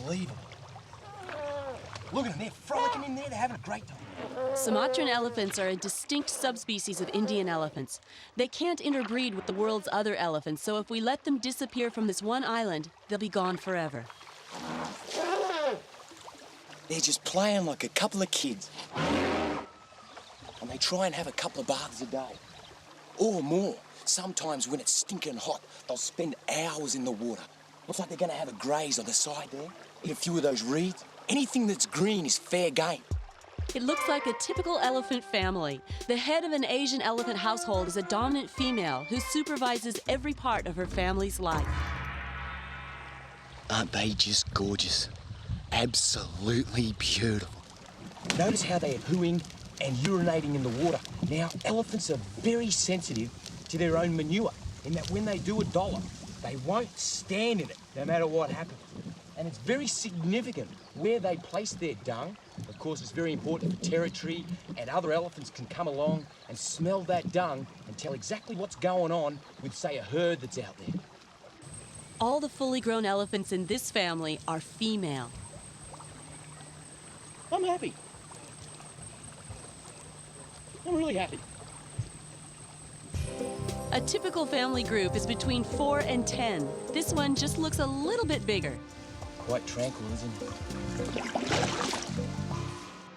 unbelievable. Look at them, they're frolicking in there, they're having a great time. Sumatran elephants are a distinct subspecies of Indian elephants. They can't interbreed with the world's other elephants, so if we let them disappear from this one island, they'll be gone forever. They're just playing like a couple of kids. And they try and have a couple of baths a day. Or more. Sometimes when it's stinking hot, they'll spend hours in the water. Looks like they're going to have a graze on the side there. Eat a few of those reeds. Anything that's green is fair game. It looks like a typical elephant family. The head of an Asian elephant household is a dominant female who supervises every part of her family's life. Aren't they just gorgeous? Absolutely beautiful. Notice how they are pooing and urinating in the water. Now, elephants are very sensitive to their own manure, in that when they do a dollar, they won't stand in it, no matter what happens. And it's very significant where they place their dung. Of course, it's very important for territory, and other elephants can come along and smell that dung and tell exactly what's going on with, say, a herd that's out there. All the fully grown elephants in this family are female. I'm happy. I'm really happy. A typical family group is between 4 and 10. This one just looks a little bit bigger. Quite tranquil, isn't it?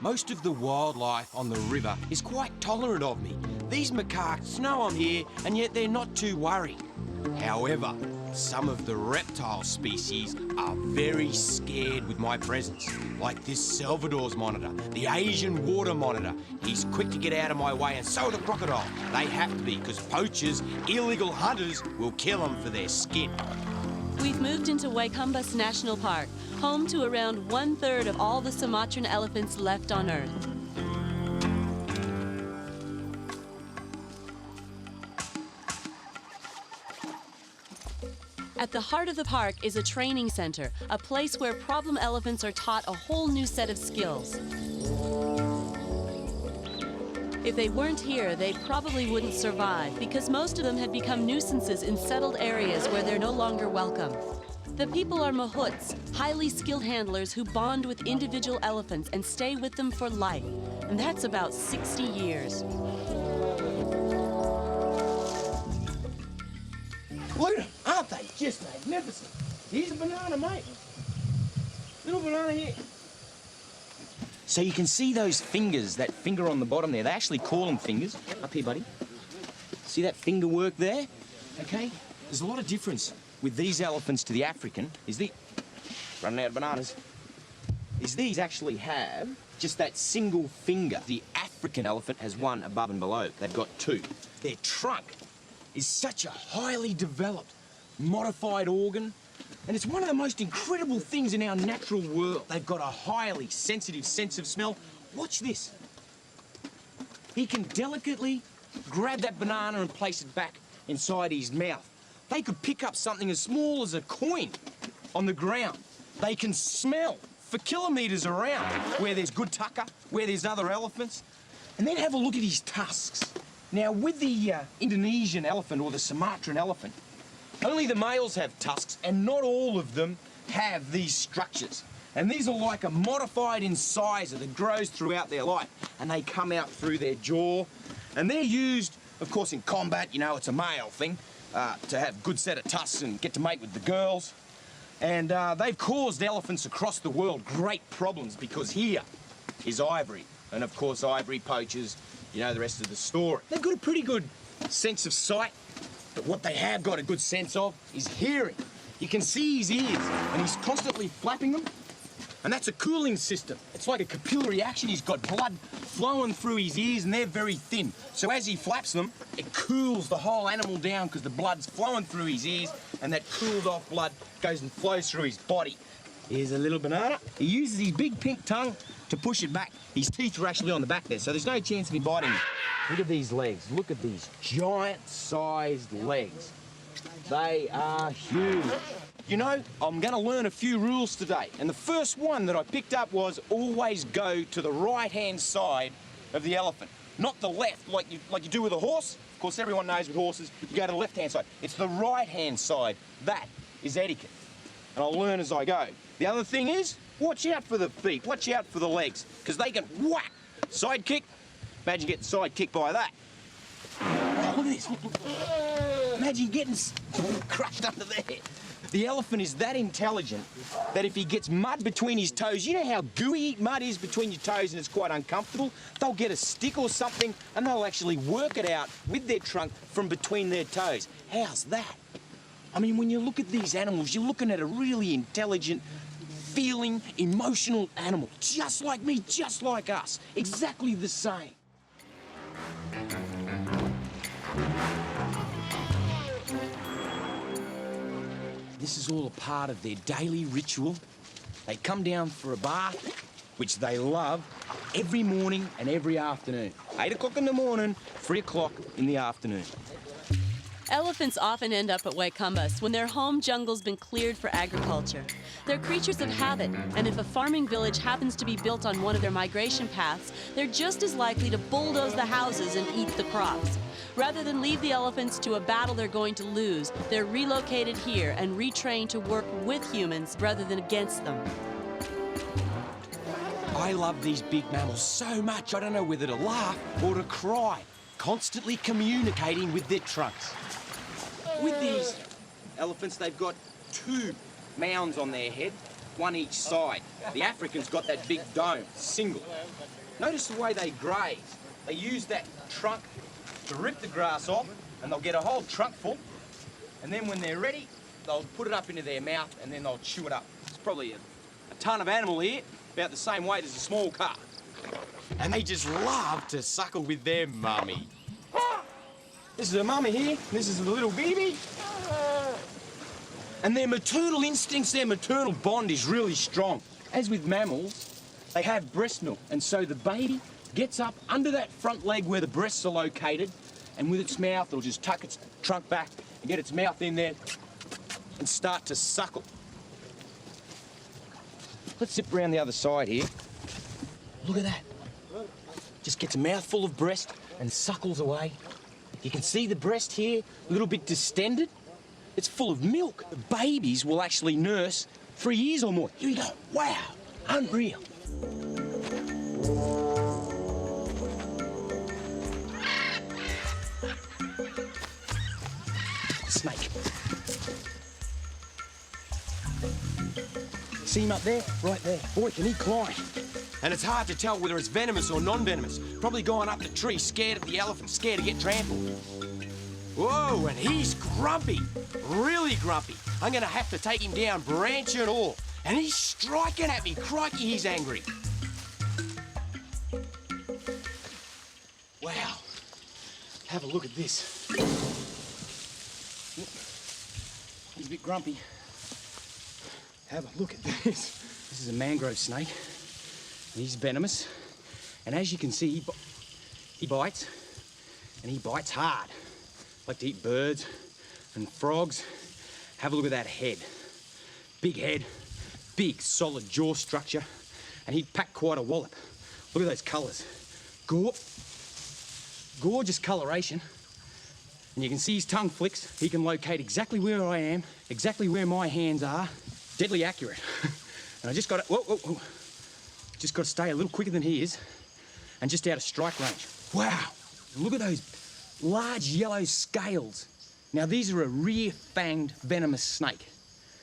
Most of the wildlife on the river is quite tolerant of me. These macaques know I'm here, and yet they're not too worried. However, some of the reptile species are very scared with my presence, like this Salvador's monitor, the Asian water monitor. He's quick to get out of my way, and so are the crocodile. They have to be, because poachers, illegal hunters, will kill them for their skin. We've moved into Waikambas National Park, home to around 1/3 of all the Sumatran elephants left on Earth. At the heart of the park is a training center, a place where problem elephants are taught a whole new set of skills. If they weren't here, they probably wouldn't survive, because most of them had become nuisances in settled areas where they're no longer welcome. The people are mahouts, highly skilled handlers who bond with individual elephants and stay with them for life, and that's about 60 years. Look at them, aren't they just magnificent? Here's a banana, mate. Little banana here. So you can see those fingers, that finger on the bottom there. They actually call them fingers. Up here, buddy. See that finger work there? Okay? There's a lot of difference with these elephants to the African. Running out of bananas. These actually have just that single finger. The African elephant has one above and below. They've got two. Their trunk is such a highly developed, modified organ, and it's one of the most incredible things in our natural world. They've got a highly sensitive sense of smell. Watch this. He can delicately grab that banana and place it back inside his mouth. They could pick up something as small as a coin on the ground. They can smell for kilometres around where there's good tucker, where there's other elephants, and then have a look at his tusks. Now, with the Indonesian elephant or the Sumatran elephant, only the males have tusks, and not all of them have these structures. And these are like a modified incisor that grows throughout their life, and they come out through their jaw. And they're used, of course, in combat. You know, it's a male thing, to have a good set of tusks and get to mate with the girls. And they've caused elephants across the world great problems, because here is ivory. And, of course, ivory poachers, you know the rest of the story. They've got a pretty good sense of sight, but what they have got a good sense of is hearing. You can see his ears, and he's constantly flapping them, and that's a cooling system. It's like a capillary action. He's got blood flowing through his ears, and they're very thin. So as he flaps them, it cools the whole animal down, because the blood's flowing through his ears, and that cooled off blood goes and flows through his body. Here's a little banana. He uses his big pink tongue to push it back. His teeth are actually on the back there, so there's no chance of him biting it. Look at these legs. Look at these giant-sized legs. They are huge. You know, I'm going to learn a few rules today, and the first one that I picked up was always go to the right-hand side of the elephant, not the left, like you do with a horse. Of course, everyone knows with horses, you go to the left-hand side. It's the right-hand side. That is etiquette, and I'll learn as I go. The other thing is, watch out for the feet, watch out for the legs, because they can whack, side kick. Imagine getting side kicked by that. Look at this. Imagine getting crushed under there. The elephant is that intelligent that if he gets mud between his toes, you know how gooey mud is between your toes and it's quite uncomfortable? They'll get a stick or something and they'll actually work it out with their trunk from between their toes. How's that? I mean, when you look at these animals, you're looking at a really intelligent, feeling, emotional animal. Just like me, just like us. Exactly the same. This is all a part of their daily ritual. They come down for a bath, which they love, every morning and every afternoon. 8 o'clock in the morning, 3 o'clock in the afternoon. Elephants often end up at Waikambas when their home jungle's been cleared for agriculture. They're creatures of habit, and if a farming village happens to be built on one of their migration paths, they're just as likely to bulldoze the houses and eat the crops. Rather than leave the elephants to a battle they're going to lose, they're relocated here and retrained to work with humans rather than against them. I love these big mammals so much I don't know whether to laugh or to cry, constantly communicating with their trunks. With these elephants, they've got 2 mounds on their head, one each side. The African's got that big dome, single. Notice the way they graze. They use that trunk to rip the grass off, and they'll get a whole trunk full, and then when they're ready, they'll put it up into their mouth, and then they'll chew it up. It's probably a ton of animal here, about the same weight as a small car. And they just love to suckle with their mummy. This is a mummy here, this is the little baby. And their maternal instincts, their maternal bond is really strong. As with mammals, they have breast milk, and so the baby gets up under that front leg where the breasts are located, and with its mouth, it'll just tuck its trunk back and get its mouth in there and start to suckle. Let's zip around the other side here. Look at that. Just gets a mouthful of breast and suckles away. You can see the breast here, a little bit distended. It's full of milk. The babies will actually nurse 3 years or more. You go, wow, unreal. Snake. See him up there? Right there. Boy, can he climb. And it's hard to tell whether it's venomous or non-venomous. Probably going up the tree, scared of the elephant, scared to get trampled. Whoa, and he's grumpy. Really grumpy. I'm gonna have to take him down, branch and all. And he's striking at me. Crikey, he's angry. Wow. Have a look at this. He's a bit grumpy. Have a look at this. This is a mangrove snake. He's venomous. And as you can see, he bites. And he bites hard. Like to eat birds and frogs. Have a look at that head. Big head, big solid jaw structure, and he'd pack quite a wallop. Look at those colours. Gorgeous coloration. And you can see his tongue flicks. He can locate exactly where I am, exactly where my hands are. Deadly accurate. And I just got to, whoa. Just got to stay a little quicker than he is, and just out of strike range. Wow, look at those large yellow scales. Now these are a rear-fanged venomous snake.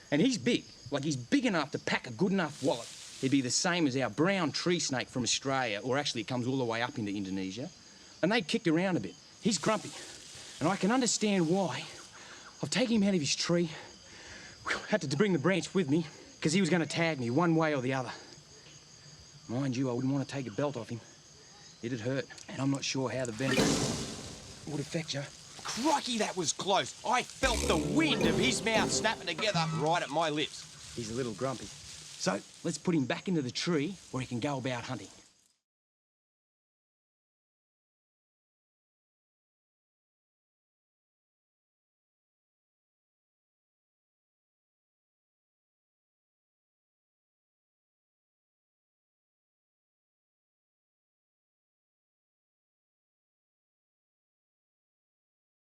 And he's big, like he's big enough to pack a good enough wallop. He'd be the same as our brown tree snake from Australia, or actually it comes all the way up into Indonesia. And they kicked around a bit. He's grumpy, and I can understand why. I've taken him out of his tree, had to bring the branch with me, because he was going to tag me one way or the other. Mind you, I wouldn't want to take a belt off him. It'd hurt, and I'm not sure how the venom would affect you. Crikey, that was close. I felt the wind of his mouth snapping together right at my lips. He's a little grumpy. So, let's put him back into the tree where he can go about hunting.